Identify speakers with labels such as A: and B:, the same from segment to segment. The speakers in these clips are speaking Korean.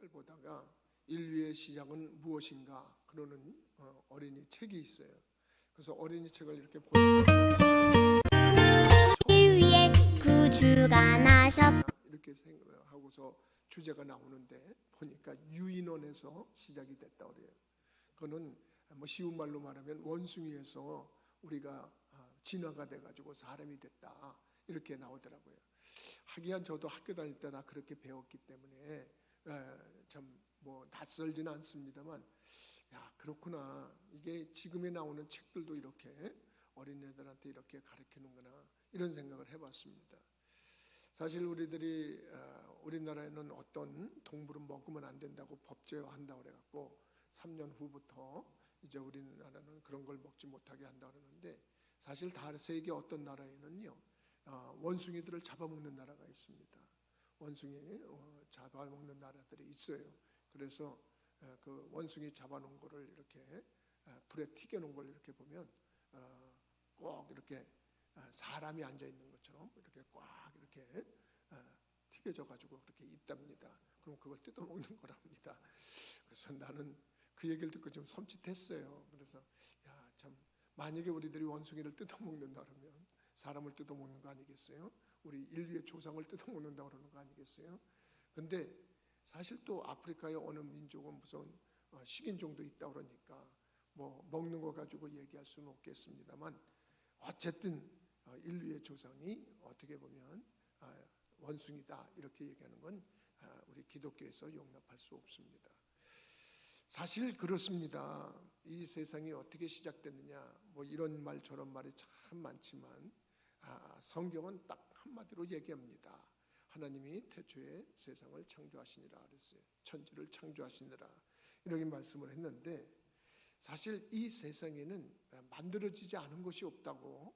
A: 보다가 인류의 시작은 무엇인가 그러는 어린이 책이 있어요. 그래서 어린이 책을 이렇게 보다가
B: 위에 구주가 나셨
A: 이렇게 생각하고서 주제가 나오는데 보니까 유인원에서 시작이 됐다 그래요. 그거는 뭐 쉬운 말로 말하면 원숭이에서 우리가 진화가 돼가지고 사람이 됐다 이렇게 나오더라고요. 하기야 저도 학교 다닐 때 다 그렇게 배웠기 때문에 참 뭐 낯설지는 않습니다만, 야 그렇구나, 이게 지금에 나오는 책들도 이렇게 어린애들한테 이렇게 가르치는구나 이런 생각을 해봤습니다. 사실 우리나라에는 어떤 동물은 먹으면 안 된다고 법제화한다고 그래갖고 3년 후부터 이제 우리나라는 그런 걸 먹지 못하게 한다 그러는데, 사실 다 세계 어떤 나라에는요 원숭이들을 잡아먹는 나라가 있습니다. 원숭이 잡아먹는 나라들이 있어요. 그래서 그 원숭이 잡아놓은 거를 이렇게 불에 튀겨놓은 걸 이렇게 보면 꼭 이렇게 사람이 앉아 있는 것처럼 이렇게 꽉 이렇게 튀겨져 가지고 그렇게 있답니다. 그럼 그걸 뜯어먹는 거랍니다. 그래서 나는 그 얘기를 듣고 좀 섬찟했어요. 그래서 야 참, 만약에 우리들이 원숭이를 뜯어먹는다 그러면 사람을 뜯어먹는 거 아니겠어요? 우리 인류의 조상을 뜯어먹는다 그러는 거 아니겠어요? 근데 사실 또 아프리카의 어느 민족은 무슨 식인종도 있다 그러니까 뭐 먹는 거 가지고 얘기할 수는 없겠습니다만, 어쨌든 인류의 조상이 어떻게 보면 원숭이다 이렇게 얘기하는 건 우리 기독교에서 용납할 수 없습니다. 사실 그렇습니다. 이 세상이 어떻게 시작됐느냐 뭐 이런 말 저런 말이 참 많지만 성경은 딱 한마디로 얘기합니다. 하나님이 태초에 세상을 창조하시니라 그랬어요. 천지를 창조하시니라 이렇게 말씀을 했는데, 사실 이 세상에는 만들어지지 않은 것이 없다고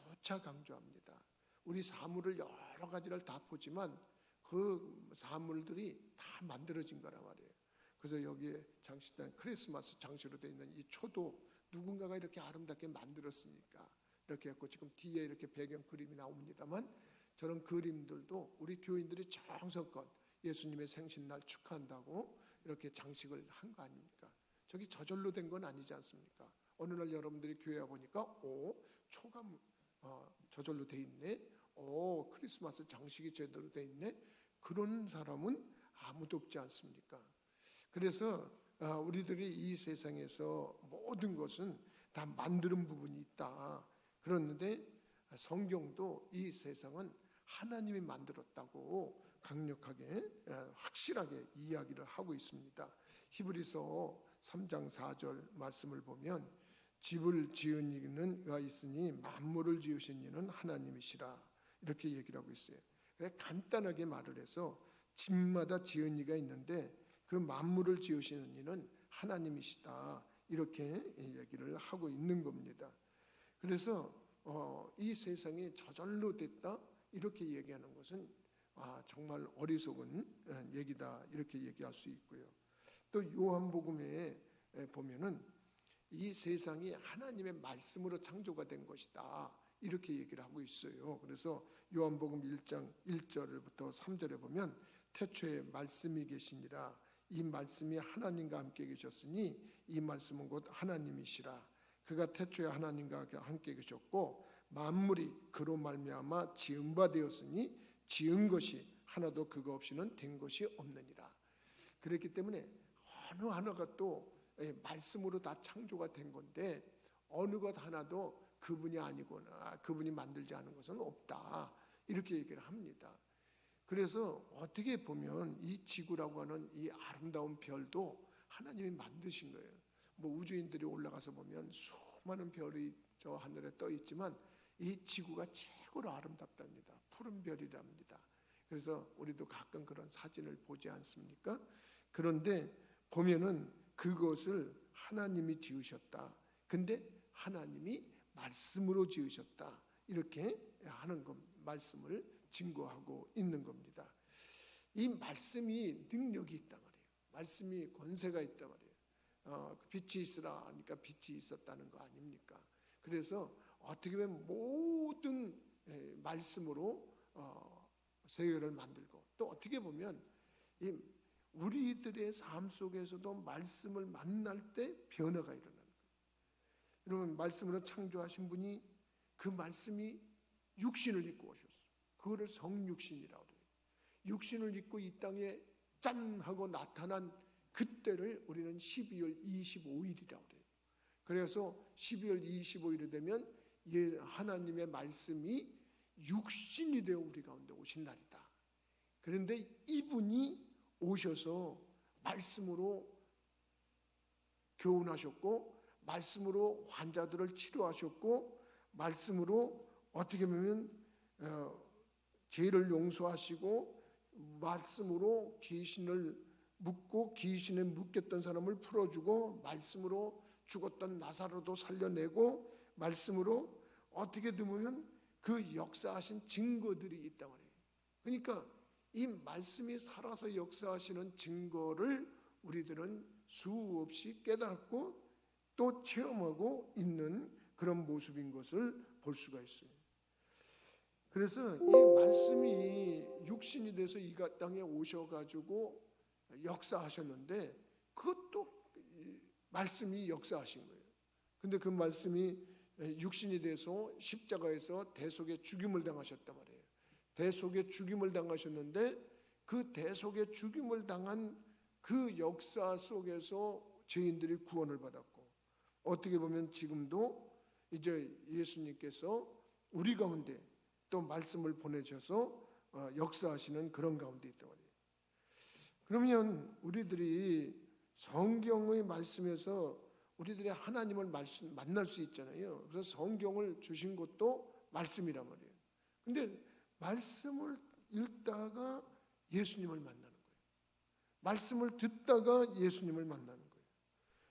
A: 누차 강조합니다. 우리 사물을 여러 가지를 다 보지만 그 사물들이 다 만들어진 거란 말이에요. 그래서 여기에 장식된 크리스마스 장식으로 되어 있는 이 초도 누군가가 이렇게 아름답게 만들었으니까 이렇게 했고, 지금 뒤에 이렇게 배경 그림이 나옵니다만 저런 그림들도 우리 교인들이 정성껏 예수님의 생신날 축하한다고 이렇게 장식을 한 거 아닙니까? 저기 저절로 된 건 아니지 않습니까? 어느 날 여러분들이 교회 와보니까 초가 저절로 돼 있네, 크리스마스 장식이 제대로 돼 있네, 그런 사람은 아무도 없지 않습니까? 그래서 우리들이 이 세상에서 모든 것은 다 만드는 부분이 있다. 그런데 성경도 이 세상은 하나님이 만들었다고 강력하게 확실하게 이야기를 하고 있습니다. 히브리서 3장 4절 말씀을 보면 집을 지은 이가 있으니 만물을 지으신 이는 하나님이시라 이렇게 얘기를 하고 있어요. 간단하게 말을 해서 집마다 지은 이가 있는데 그 만물을 지으시는 이는 하나님이시다 이렇게 얘기를 하고 있는 겁니다. 그래서 이 세상이 저절로 됐다 이렇게 얘기하는 것은 정말 어리석은 얘기다 이렇게 얘기할 수 있고요. 또 요한복음에 보면은 이 세상이 하나님의 말씀으로 창조가 된 것이다 이렇게 얘기를 하고 있어요. 그래서 요한복음 1장 1절부터 3절에 보면 태초에 말씀이 계시니라, 이 말씀이 하나님과 함께 계셨으니 이 말씀은 곧 하나님이시라. 그가 태초에 하나님과 함께 계셨고 만물이 그로 말미암아 지은 바 되었으니 지은 것이 하나도 그거 없이는 된 것이 없느니라. 그렇기 때문에 어느 하나가 또 말씀으로 다 창조가 된 건데 어느 것 하나도 그분이 아니거나 그분이 만들지 않은 것은 없다 이렇게 얘기를 합니다. 그래서 어떻게 보면 이 지구라고 하는 이 아름다운 별도 하나님이 만드신 거예요. 뭐 우주인들이 올라가서 보면 수많은 별이 저 하늘에 떠 있지만 이 지구가 최고로 아름답답니다. 푸른 별이랍니다. 그래서 우리도 가끔 그런 사진을 보지 않습니까? 그런데 보면은 그것을 하나님이 지으셨다. 근데 하나님이 말씀으로 지으셨다. 이렇게 하는 것, 말씀을 증거하고 있는 겁니다. 이 말씀이 능력이 있단 말이에요. 말씀이 권세가 있단 말이에요. 빛이 있으라 하니까 빛이 있었다는 거 아닙니까? 그래서 어떻게 보면 모든 말씀으로 세계를 만들고, 또 어떻게 보면 이 우리들의 삶 속에서도 말씀을 만날 때 변화가 일어나는 거예요. 여러분, 말씀으로 창조하신 분이 그 말씀이 육신을 입고 오셨어요. 그거를 성육신이라고 해요. 육신을 입고 이 땅에 짠 하고 나타난 그때를 우리는 12월 25일이라고 해요. 그래서 12월 25일이 되면 하나님의 말씀이 육신이 되어 우리 가운데 오신 날이다. 그런데 이분이 오셔서 말씀으로 교훈하셨고, 말씀으로 환자들을 치료하셨고, 말씀으로 어떻게 보면 죄를 용서하시고, 말씀으로 귀신을 묶고 귀신에 묶였던 사람을 풀어주고, 말씀으로 죽었던 나사로도 살려내고, 말씀으로 어떻게 보면 그 역사하신 증거들이 있단 말이에요. 그러니까 이 말씀이 살아서 역사하시는 증거를 우리들은 수없이 깨닫고 또 체험하고 있는 그런 모습인 것을 볼 수가 있어요. 그래서 이 말씀이 육신이 돼서 이 땅에 오셔가지고 역사하셨는데, 그것도 말씀이 역사하신 거예요. 근데 그 말씀이 육신이 돼서 십자가에서 대속의 죽임을 당하셨단 말이에요. 대속의 죽임을 당하셨는데, 그 대속의 죽임을 당한 그 역사 속에서 죄인들이 구원을 받았고, 어떻게 보면 지금도 이제 예수님께서 우리 가운데 또 말씀을 보내셔서 역사하시는 그런 가운데 있단 말이에요. 그러면 우리들이 성경의 말씀에서 우리들이 하나님을 만날 수 있잖아요. 그래서 성경을 주신 것도 말씀이란 말이에요. 근데 말씀을 읽다가 예수님을 만나는 거예요. 말씀을 듣다가 예수님을 만나는 거예요.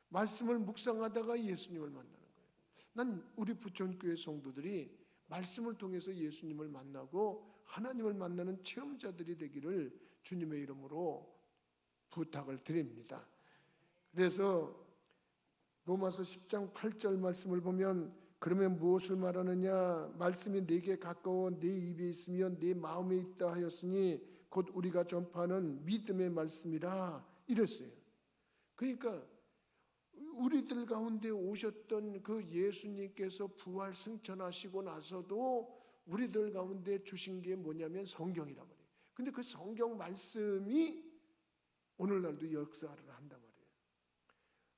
A: 말씀을 묵상하다가 예수님을 만나는 거예요. 난 우리 부천교회 성도들이 말씀을 통해서 예수님을 만나고 하나님을 만나는 체험자들이 되기를 주님의 이름으로 부탁을 드립니다. 그래서 로마서 10장 8절 말씀을 보면, 그러면 무엇을 말하느냐? 말씀이 내게 가까워 내 입에 있으며 내 마음에 있다 하였으니 곧 우리가 전파하는 믿음의 말씀이라 이랬어요. 그러니까 우리들 가운데 오셨던 그 예수님께서 부활 승천하시고 나서도 우리들 가운데 주신 게 뭐냐면 성경이란 말이에요. 근데 그 성경 말씀이 오늘날도 역사를 한단 말이에요.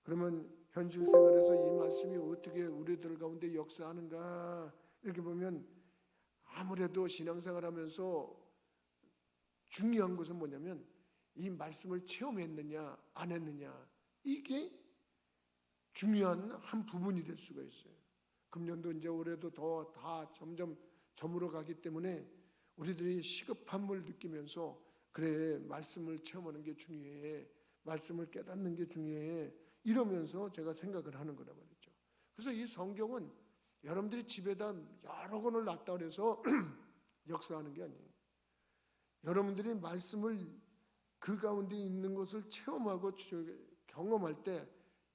A: 그러면 현실 생활에서 이 말씀이 어떻게 우리들 가운데 역사하는가, 이렇게 보면 아무래도 신앙생활 하면서 중요한 것은 뭐냐면 이 말씀을 체험했느냐 안 했느냐, 이게 중요한 한 부분이 될 수가 있어요. 금년도 이제 올해도 더 다 점점 저물어 가기 때문에 우리들이 시급함을 느끼면서, 그래, 말씀을 체험하는 게 중요해, 말씀을 깨닫는 게 중요해, 이러면서 제가 생각을 하는 거란 말이죠. 그래서 이 성경은 여러분들이 집에다 여러 권을 놨다 그래서 역사하는 게 아니에요. 여러분들이 말씀을 그 가운데 있는 것을 체험하고 경험할 때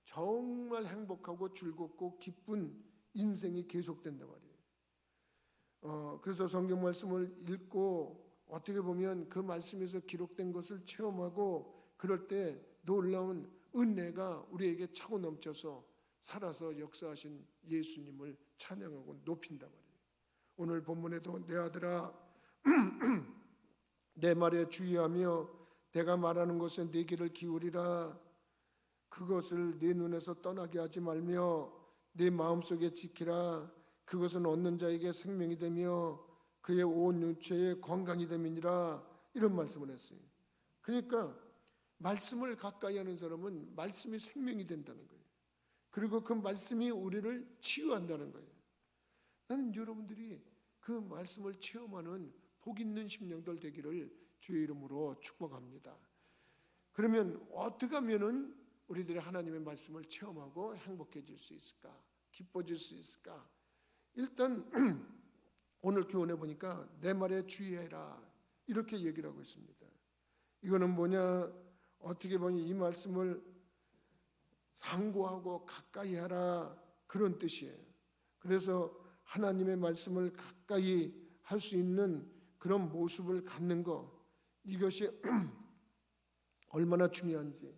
A: 정말 행복하고 즐겁고 기쁜 인생이 계속된단 말이에요. 그래서 성경 말씀을 읽고 어떻게 보면 그 말씀에서 기록된 것을 체험하고 그럴 때 놀라운 은혜가 우리에게 차고 넘쳐서 살아서 역사하신 예수님을 찬양하고 높인단 말이에요. 오늘 본문에도 내 아들아 내 말에 주의하며 내가 말하는 것에 네 귀를 기울이라. 그것을 네 눈에서 떠나게 하지 말며 네 마음속에 지키라. 그것은 얻는 자에게 생명이 되며 그의 온 육체에 건강이 됨이니라. 이런 말씀을 했어요. 그러니까 말씀을 가까이 하는 사람은 말씀이 생명이 된다는 거예요. 그리고 그 말씀이 우리를 치유한다는 거예요. 나는 여러분들이 그 말씀을 체험하는 복 있는 심령들 되기를 주의 이름으로 축복합니다. 그러면 어떻게 하면은 우리들이 하나님의 말씀을 체험하고 행복해질 수 있을까? 기뻐질 수 있을까? 일단 오늘 교훈해 보니까 내 말에 주의해라, 이렇게 얘기를 하고 있습니다. 이거는 뭐냐? 어떻게 보면 이 말씀을 상고하고 가까이 하라, 그런 뜻이에요. 그래서 하나님의 말씀을 가까이 할 수 있는 그런 모습을 갖는 것, 이것이 얼마나 중요한지.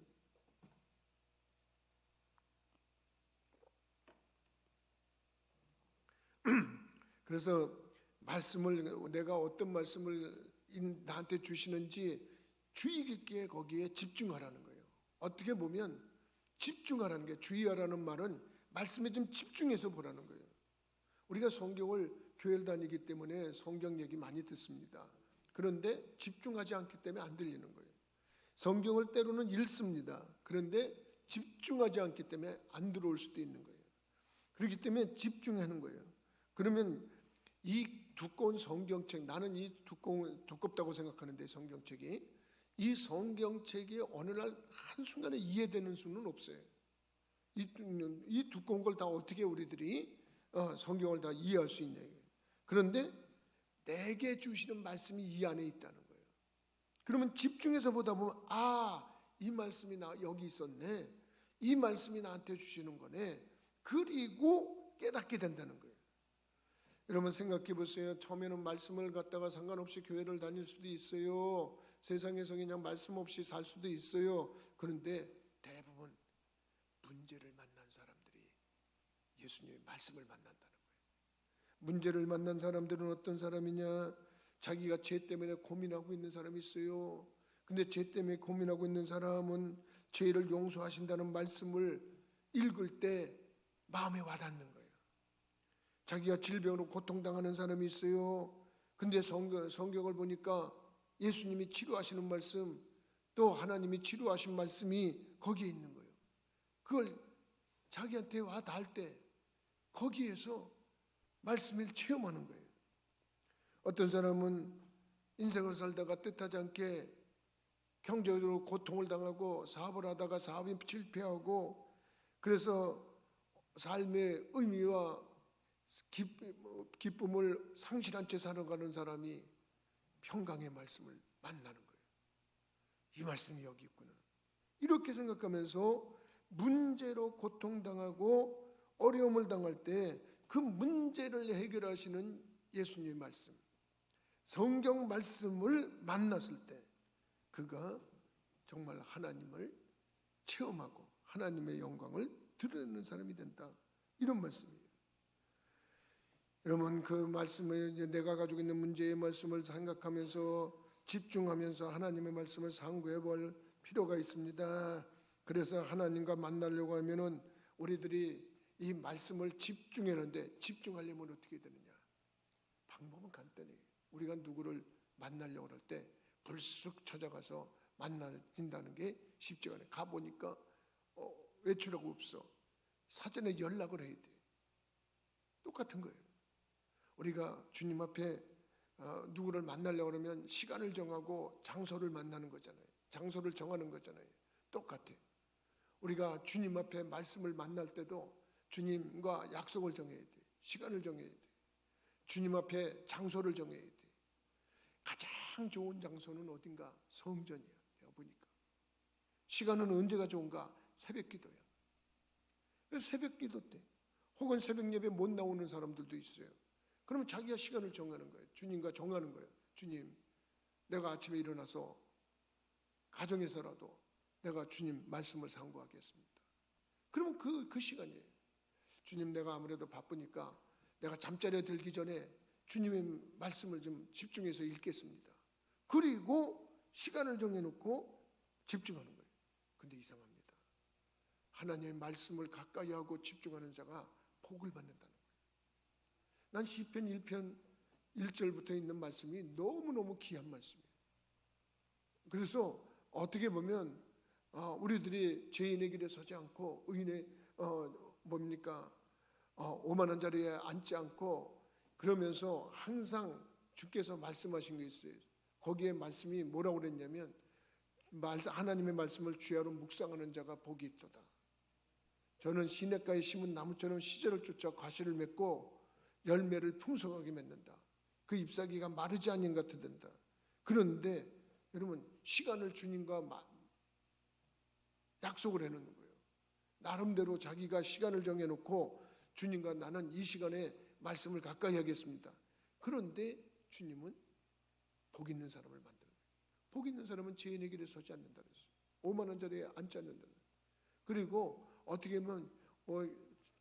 A: 그래서 말씀을, 내가 어떤 말씀을 나한테 주시는지 주의 깊게 거기에 집중하라는 거예요. 어떻게 보면 집중하라는 게, 주의하라는 말은 말씀에 좀 집중해서 보라는 거예요. 우리가 성경을 교회를 다니기 때문에 성경 얘기 많이 듣습니다. 그런데 집중하지 않기 때문에 안 들리는 거예요. 성경을 때로는 읽습니다. 그런데 집중하지 않기 때문에 안 들어올 수도 있는 거예요. 그렇기 때문에 집중하는 거예요. 그러면 이 두꺼운 성경책, 나는 이 두껍다고 생각하는데, 성경책이, 이 성경책이 어느 날 한순간에 이해되는 수는 없어요. 이 두꺼운 걸 다 어떻게 우리들이 성경을 다 이해할 수 있냐. 그런데 내게 주시는 말씀이 이 안에 있다는 거예요. 그러면 집중해서 보다 보면, 이 말씀이 나 여기 있었네, 이 말씀이 나한테 주시는 거네, 그리고 깨닫게 된다는 거예요. 여러분 생각해 보세요. 처음에는 말씀을 갖다가 상관없이 교회를 다닐 수도 있어요. 세상에서 그냥 말씀 없이 살 수도 있어요. 그런데 대부분 문제를 만난 사람들이 예수님의 말씀을 만난다는 거예요. 문제를 만난 사람들은 어떤 사람이냐? 자기가 죄 때문에 고민하고 있는 사람이 있어요. 근데 죄 때문에 고민하고 있는 사람은 죄를 용서하신다는 말씀을 읽을 때 마음에 와닿는 거예요. 자기가 질병으로 고통당하는 사람이 있어요. 근데 성경을 보니까 예수님이 치료하시는 말씀, 또 하나님이 치료하신 말씀이 거기에 있는 거예요. 그걸 자기한테 와 닿을 때 거기에서 말씀을 체험하는 거예요. 어떤 사람은 인생을 살다가 뜻하지 않게 경제적으로 고통을 당하고 사업을 하다가 사업이 실패하고, 그래서 삶의 의미와 기쁨을 상실한 채 살아가는 사람이 평강의 말씀을 만나는 거예요. 이 말씀이 여기 있구나. 이렇게 생각하면서 문제로 고통당하고 어려움을 당할 때 그 문제를 해결하시는 예수님의 말씀, 성경 말씀을 만났을 때 그가 정말 하나님을 체험하고 하나님의 영광을 드러내는 사람이 된다. 이런 말씀이에요. 여러분, 그 말씀을, 내가 가지고 있는 문제의 말씀을 생각하면서 집중하면서 하나님의 말씀을 상고해 볼 필요가 있습니다. 그래서 하나님과 만나려고 하면은 우리들이 이 말씀을 집중하는데, 집중하려면 어떻게 되느냐? 방법은 간단해요. 우리가 누구를 만나려고 할 때 불쑥 찾아가서 만나진다는 게 쉽지가 않아요. 가보니까 외출하고 없어. 사전에 연락을 해야 돼. 똑같은 거예요. 우리가 주님 앞에 누구를 만나려고 하면 시간을 정하고 장소를 만나는 거잖아요. 장소를 정하는 거잖아요. 똑같아요. 우리가 주님 앞에 말씀을 만날 때도 주님과 약속을 정해야 돼. 시간을 정해야 돼. 주님 앞에 장소를 정해야 돼. 가장 좋은 장소는 어딘가? 성전이야. 내가 보니까. 시간은 언제가 좋은가? 새벽 기도야. 그래서 새벽 기도 때, 혹은 새벽 예배 못 나오는 사람들도 있어요. 그러면 자기가 시간을 정하는 거예요. 주님과 정하는 거예요. 주님, 내가 아침에 일어나서 가정에서라도 내가 주님 말씀을 상고하겠습니다. 그러면 그 시간이에요. 주님, 내가 아무래도 바쁘니까 내가 잠자리에 들기 전에 주님의 말씀을 좀 집중해서 읽겠습니다. 그리고 시간을 정해놓고 집중하는 거예요. 근데 이상합니다. 하나님의 말씀을 가까이 하고 집중하는 자가 복을 받는다는 거예요. 난 시편 1편 1절부터 있는 말씀이 너무너무 귀한 말씀이에요. 그래서 어떻게 보면 우리들이 죄인의 길에 서지 않고 의인의 오만한 자리에 앉지 않고, 그러면서 항상 주께서 말씀하신 게 있어요. 거기에 말씀이 뭐라고 그랬냐면, 하나님의 말씀을 주야로 묵상하는 자가 복이 있도다. 저는 시냇가에 심은 나무처럼 시절을 쫓아 과실을 맺고 열매를 풍성하게 맺는다. 그 잎사귀가 마르지 않는 것 같아 된다. 그런데 여러분, 시간을 주님과 약속을 해놓는 거예요. 나름대로 자기가 시간을 정해놓고 주님과 나는 이 시간에 말씀을 가까이 하겠습니다. 그런데 주님은 복 있는 사람을 만드는 거예요. 복 있는 사람은 죄인의 길에 서지 않는다 그랬어요. 5만 원짜리에 앉지 않는다. 그리고 어떻게 보면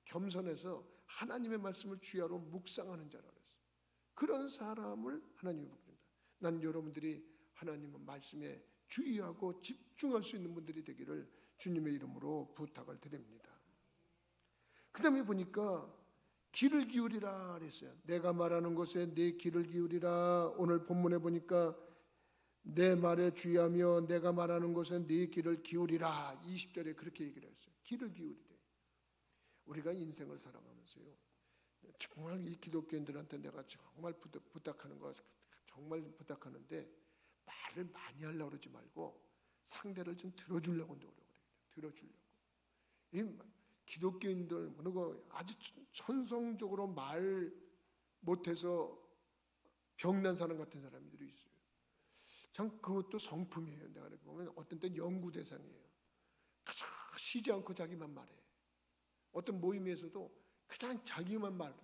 A: 겸손해서 하나님의 말씀을 주야로 묵상하는 자라 그랬어요. 그런 사람을 하나님이 부른다. 난 여러분들이 하나님의 말씀에 주의하고 집중할 수 있는 분들이 되기를 주님의 이름으로 부탁을 드립니다. 그 다음에 보니까 귀를 기울이라 그랬어요. 내가 말하는 것에 내 귀를 기울이라. 오늘 본문에 보니까 내 말에 주의하며 내가 말하는 것에 네 귀를 기울이라. 20절에 그렇게 얘기를 했어요. 귀를 기울이래. 우리가 인생을 살아가면서요, 정말 이 기독교인들한테 내가 정말 부탁하는 거 정말 부탁하는데, 말을 많이 하려고 그러지 말고 상대를 좀 들어주려고 노력을 해요. 들어주려고. 이 기독교인들 그리고 아주 천성적으로 말 못해서 병난 사람 같은 사람들이 있어요. 참 그것도 성품이에요. 내가 보면 어떤 때는 연구 대상이에요. 가장 쉬지 않고 자기만 말해. 어떤 모임에서도 그냥 자기만 말해.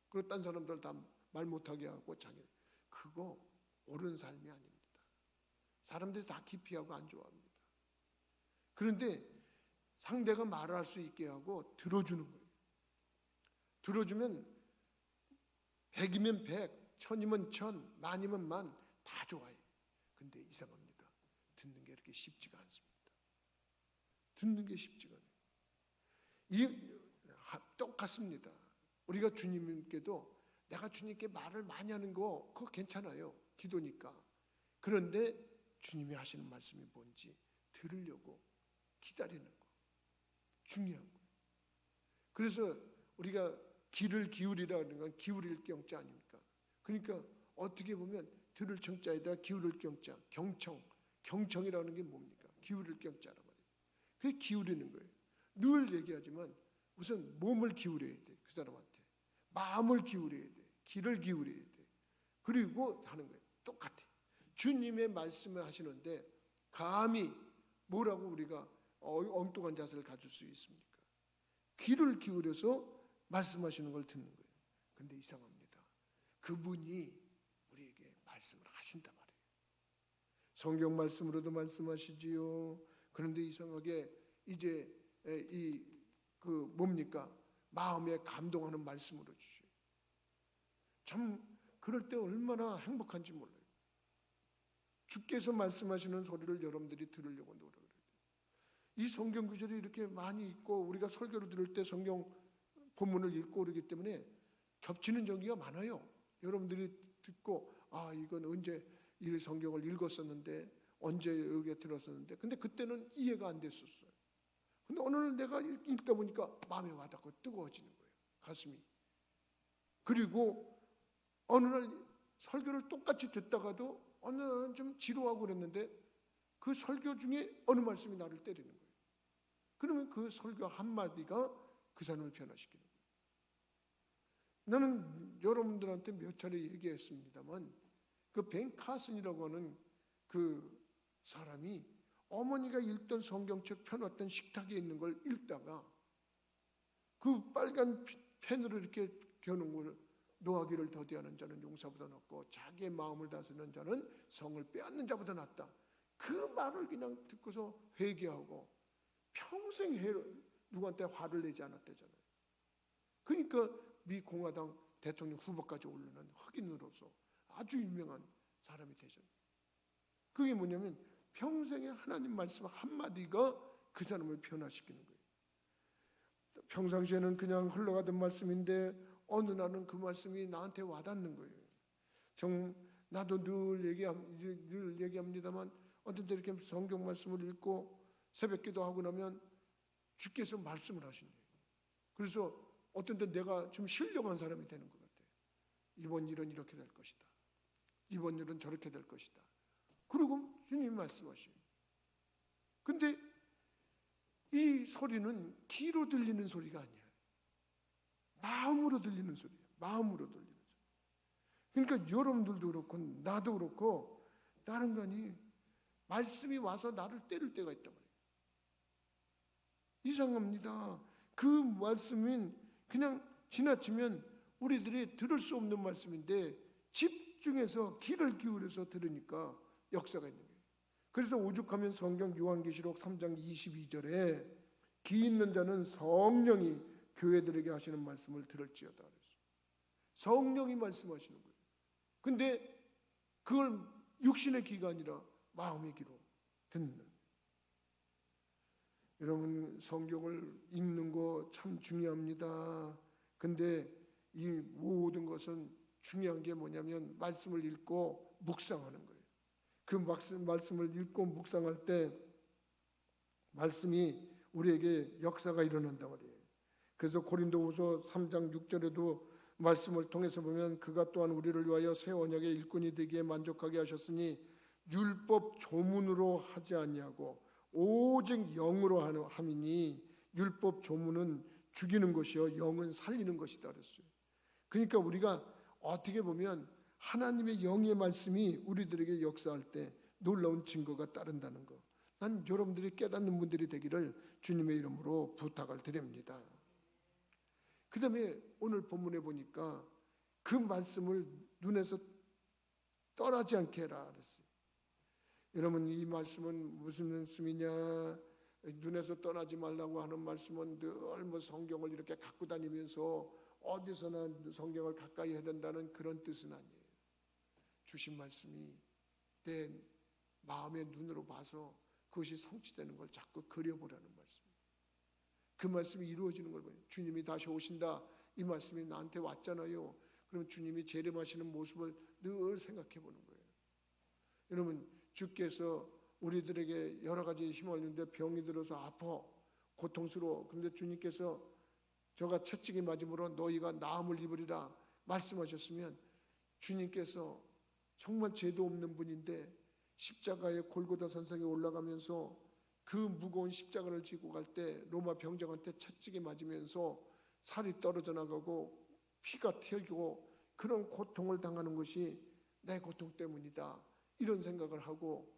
A: 그리고 딴 사람들 다 말 못하게 하고 자기. 그거 옳은 삶이 아닙니다. 사람들이 다 기피하고 안 좋아합니다. 그런데 상대가 말할 수 있게 하고 들어주는 거예요. 들어주면 100이면 100, 1000이면 1000, 만이면 만, 다 좋아요. 근데 이상합니다. 듣는 게 이렇게 쉽지가 않습니다. 듣는 게 쉽지가 않아요. 똑같습니다. 우리가 주님께도 내가 주님께 말을 많이 하는 거 그거 괜찮아요. 기도니까. 그런데 주님이 하시는 말씀이 뭔지 들으려고 기다리는 거 중요한 거예요. 그래서 우리가 귀를 기울이라는 건 기울일 경자 아닙니까? 그러니까 어떻게 보면 들을 청자에다 기울일 경자, 경청이라는 게 뭡니까? 기울일 경자란 말이에요. 그게 기울이는 거예요. 늘 얘기하지만 우선 몸을 기울여야 돼. 그 사람한테 마음을 기울여야 돼. 귀를 기울여야 돼. 그리고 하는 거예요. 똑같아. 주님의 말씀을 하시는데 감히 뭐라고 우리가 엉뚱한 자세를 가질 수 있습니까? 귀를 기울여서 말씀하시는 걸 듣는 거예요. 근데 이상합니다. 그분이 우리에게 말씀을 하신단 말이에요. 성경 말씀으로도 말씀하시지요. 그런데 이상하게 이제 뭡니까? 마음에 감동하는 말씀으로 주셔요. 참 그럴 때 얼마나 행복한지 몰라요. 주께서 말씀하시는 소리를 여러분들이 들으려고 노력을 해요. 이 성경 구절이 이렇게 많이 있고 우리가 설교를 들을 때 성경 본문을 읽고 그러기 때문에 겹치는 정기가 많아요. 여러분들이 듣고 이건 언제 이 성경을 읽었었는데 언제 여기에 들었었는데 근데 그때는 이해가 안 됐었어요. 근데 오늘 내가 읽다 보니까 마음에 와닿고 뜨거워지는 거예요. 가슴이. 그리고 어느 날 설교를 똑같이 듣다가도 어느 날은 좀 지루하고 그랬는데 그 설교 중에 어느 말씀이 나를 때리는 거예요. 그러면 그 설교 한마디가 그 사람을 변화시키는 거예요. 나는 여러분들한테 몇 차례 얘기했습니다만 그 벤 카슨이라고 하는 그 사람이 어머니가 읽던 성경책 펴놨던 식탁에 있는 걸 읽다가 그 빨간 펜으로 이렇게 겨눈 걸 노하기를 더디하는 자는 용사보다 낫고 자기의 마음을 다스리는 자는 성을 빼앗는 자보다 낫다. 그 말을 그냥 듣고서 회개하고 평생 누구한테 화를 내지 않았대잖아요. 그러니까 미 공화당 대통령 후보까지 오르는 흑인으로서 아주 유명한 사람이 되잖아요. 그게 뭐냐면 평생에 하나님 말씀 한마디가 그 사람을 변화시키는 거예요. 평상시에는 그냥 흘러가던 말씀인데 어느 날은 그 말씀이 나한테 와닿는 거예요. 나도 늘 얘기합니다만 어떤 때 이렇게 성경 말씀을 읽고 새벽 기도하고 나면 주께서 말씀을 하신대요. 그래서 어떤 때 내가 좀 신령한 사람이 되는 것 같아요. 이번 일은 이렇게 될 것이다. 이번 일은 저렇게 될 것이다. 그리고 주님이 말씀하셔요. 근데 이 소리는 귀로 들리는 소리가 아니에요. 마음으로 들리는 소리예요. 마음으로 들리는 소리. 그러니까 여러분들도 그렇고 나도 그렇고 다른 거니 말씀이 와서 나를 때릴 때가 있단 말이에요. 이상합니다. 그 말씀은 그냥 지나치면 우리들이 들을 수 없는 말씀인데 집중해서 귀를 기울여서 들으니까 역사가 있는 거예요. 그래서 오죽하면 성경 요한계시록 3장 22절에 기 있는 자는 성령이 교회들에게 하시는 말씀을 들을지어다 그랬어요. 성령이 말씀하시는 거예요. 근데 그걸 육신의 귀가 아니라 마음의 귀로 듣는. 여러분, 성경을 읽는 거 참 중요합니다. 근데 이 모든 것은 중요한 게 뭐냐면 말씀을 읽고 묵상하는 거예요. 그 말씀을 읽고 묵상할 때 말씀이 우리에게 역사가 일어난단 말이에요. 그래서 고린도후서 3장 6절에도 말씀을 통해서 보면 그가 또한 우리를 위하여 새 언약의 일꾼이 되기에 만족하게 하셨으니 율법 조문으로 하지 아니하고 오직 영으로 함이니 율법 조문은 죽이는 것이요 영은 살리는 것이다 그랬어요. 그러니까 우리가 어떻게 보면 하나님의 영의 말씀이 우리들에게 역사할 때 놀라운 증거가 따른다는 거. 난 여러분들이 깨닫는 분들이 되기를 주님의 이름으로 부탁을 드립니다. 그 다음에 오늘 본문에 보니까 그 말씀을 눈에서 떠나지 않게 해라 그랬어요. 여러분, 이 말씀은 무슨 말씀이냐? 눈에서 떠나지 말라고 하는 말씀은 늘 뭐 성경을 이렇게 갖고 다니면서 어디서나 성경을 가까이 해야 된다는 그런 뜻은 아니에요. 주신 말씀이 내 마음의 눈으로 봐서 그것이 성취되는 걸 자꾸 그려보라는 말씀이에요. 그 말씀이 이루어지는 걸 보여요. 주님이 다시 오신다, 이 말씀이 나한테 왔잖아요. 그럼 주님이 재림하시는 모습을 늘 생각해 보는 거예요. 여러분, 주께서 우리들에게 여러 가지 힘을 주는데 병이 들어서 아파, 고통스러워. 그런데 주님께서 저가 채찍이 맞음으로 너희가 나음을 입으리라 말씀하셨으면 주님께서 정말 죄도 없는 분인데 십자가의 골고다 산상에 올라가면서 그 무거운 십자가를 지고 갈 때 로마 병정한테 채찍이 맞으면서 살이 떨어져 나가고 피가 튀어지고 그런 고통을 당하는 것이 내 고통 때문이다, 이런 생각을 하고,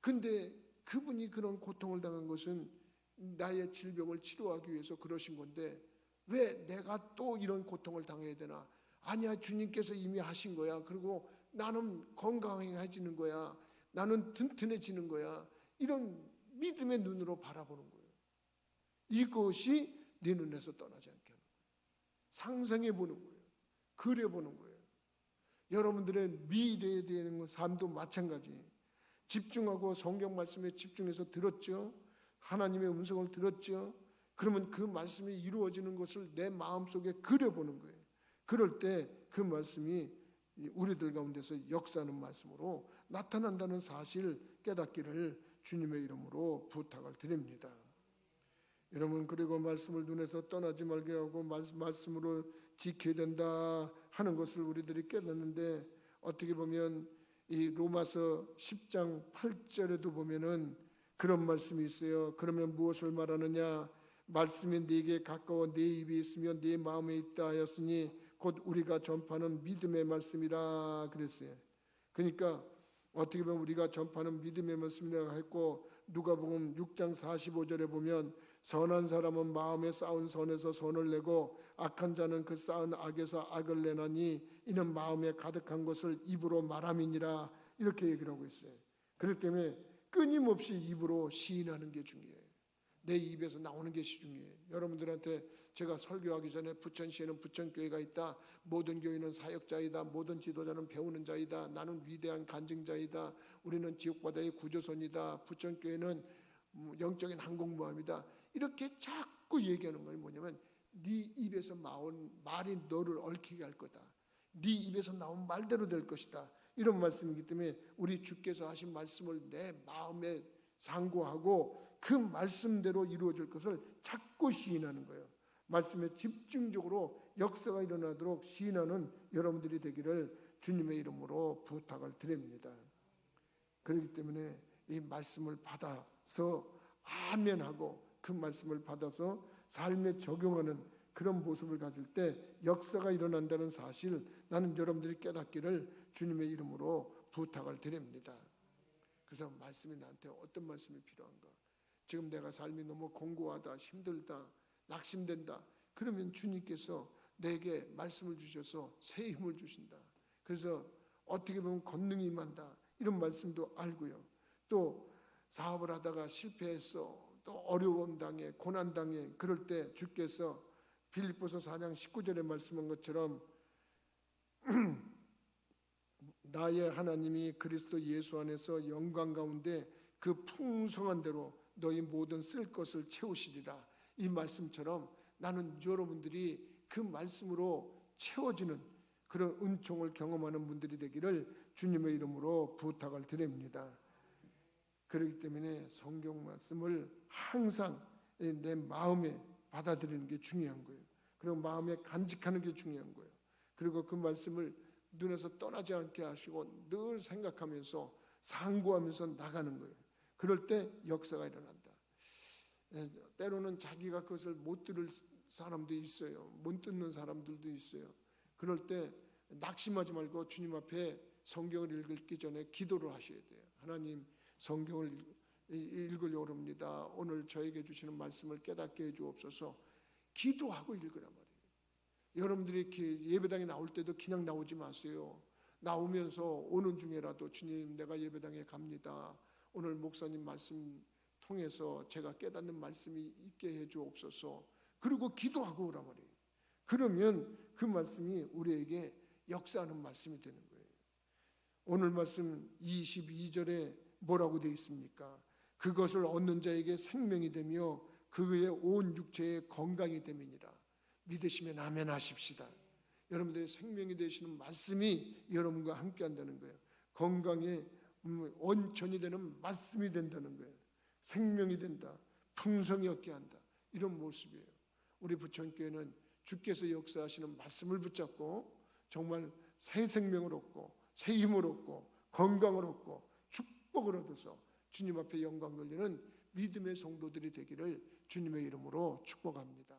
A: 근데 그분이 그런 고통을 당한 것은 나의 질병을 치료하기 위해서 그러신 건데 왜 내가 또 이런 고통을 당해야 되나? 아니야, 주님께서 이미 하신 거야. 그리고 나는 건강해지는 거야. 나는 튼튼해지는 거야. 이런 믿음의 눈으로 바라보는 거예요. 이것이 내 눈에서 떠나지 않게 하는 거예요. 상상해 보는 거예요. 그려보는 거예요. 여러분들의 미래에 대한 삶도 마찬가지예요. 집중하고 성경 말씀에 집중해서 들었죠. 하나님의 음성을 들었죠. 그러면 그 말씀이 이루어지는 것을 내 마음속에 그려보는 거예요. 그럴 때 그 말씀이 우리들 가운데서 역사하는 말씀으로 나타난다는 사실 깨닫기를 주님의 이름으로 부탁을 드립니다. 여러분, 그리고 말씀을 눈에서 떠나지 말게 하고 말씀으로 지켜야 된다 하는 것을 우리들이 깨닫는데, 어떻게 보면 이 로마서 10장 8절에도 보면은 그런 말씀이 있어요. 그러면 무엇을 말하느냐? 말씀이 네게 가까워 네 입에 있으며 네 마음에 있다 하였으니 곧 우리가 전파하는 믿음의 말씀이라 그랬어요. 그러니까 어떻게 보면 우리가 전파하는 믿음의 말씀이라고 했고, 누가복음 6장 45절에 보면 선한 사람은 마음에 쌓은 선에서 선을 내고 악한 자는 그 쌓은 악에서 악을 내나니 이는 마음에 가득한 것을 입으로 말함이니라, 이렇게 얘기를 하고 있어요. 그렇기 때문에 끊임없이 입으로 시인하는 게 중요해요. 내 입에서 나오는 것이 중요해요. 여러분들한테 제가 설교하기 전에 부천시에는 부천교회가 있다, 모든 교회는 사역자이다, 모든 지도자는 배우는 자이다, 나는 위대한 간증자이다, 우리는 지옥바다의 구조선이다, 부천교회는 영적인 항공모함이다, 이렇게 자꾸 얘기하는 건 뭐냐면 네 입에서 나온 말이 너를 얽히게 할 거다, 네 입에서 나온 말대로 될 것이다, 이런 말씀이기 때문에 우리 주께서 하신 말씀을 내 마음에 상고하고 그 말씀대로 이루어질 것을 자꾸 시인하는 거예요. 말씀에 집중적으로 역사가 일어나도록 시인하는 여러분들이 되기를 주님의 이름으로 부탁을 드립니다. 그렇기 때문에 이 말씀을 받아서 아멘하고 그 말씀을 받아서 삶에 적용하는 그런 모습을 가질 때 역사가 일어난다는 사실, 나는 여러분들이 깨닫기를 주님의 이름으로 부탁을 드립니다. 그래서 말씀이 나한테 어떤 말씀이 필요한가? 지금 내가 삶이 너무 공고하다, 힘들다, 낙심된다, 그러면 주님께서 내게 말씀을 주셔서 새 힘을 주신다. 그래서 어떻게 보면 권능이 임한다, 이런 말씀도 알고요. 또 사업을 하다가 실패했어, 또 어려움 당해, 고난 당해. 그럴 때 주께서 빌립보서 4장 19절에 말씀한 것처럼 나의 하나님이 그리스도 예수 안에서 영광 가운데 그 풍성한 대로 너희 모든 쓸 것을 채우시리라. 이 말씀처럼 나는 여러분들이 그 말씀으로 채워지는 그런 은총을 경험하는 분들이 되기를 주님의 이름으로 부탁을 드립니다. 그렇기 때문에 성경 말씀을 항상 내 마음에 받아들이는 게 중요한 거예요. 그리고 마음에 간직하는 게 중요한 거예요. 그리고 그 말씀을 눈에서 떠나지 않게 하시고 늘 생각하면서 상고하면서 나가는 거예요. 그럴 때 역사가 일어난다. 때로는 자기가 그것을 못 들을 사람도 있어요. 못 듣는 사람들도 있어요. 그럴 때 낙심하지 말고 주님 앞에 성경을 읽기 전에 기도를 하셔야 돼요. 하나님, 성경을 읽으려고 합니다. 오늘 저에게 주시는 말씀을 깨닫게 해주옵소서. 기도하고 읽으란 말이에요. 여러분들이 예배당에 나올 때도 그냥 나오지 마세요. 나오면서 오는 중에라도 주님, 내가 예배당에 갑니다. 오늘 목사님 말씀 통해서 제가 깨닫는 말씀이 있게 해주옵소서. 그리고 기도하고 오란 말이에요. 그러면 그 말씀이 우리에게 역사하는 말씀이 되는 거예요. 오늘 말씀 22절에 뭐라고 되어 있습니까? 그것을 얻는 자에게 생명이 되며 그의 온 육체에 건강이 됨이니라. 믿으시면 아멘 하십시다. 여러분들의 생명이 되시는 말씀이 여러분과 함께 한다는 거예요. 건강에 원천이 되는 말씀이 된다는 거예요. 생명이 된다, 풍성이 얻게 한다, 이런 모습이에요. 우리 부천교회는 주께서 역사하시는 말씀을 붙잡고 정말 새 생명을 얻고 새 힘을 얻고 건강을 얻고 축복을 얻어서 주님 앞에 영광 돌리는 믿음의 성도들이 되기를 주님의 이름으로 축복합니다.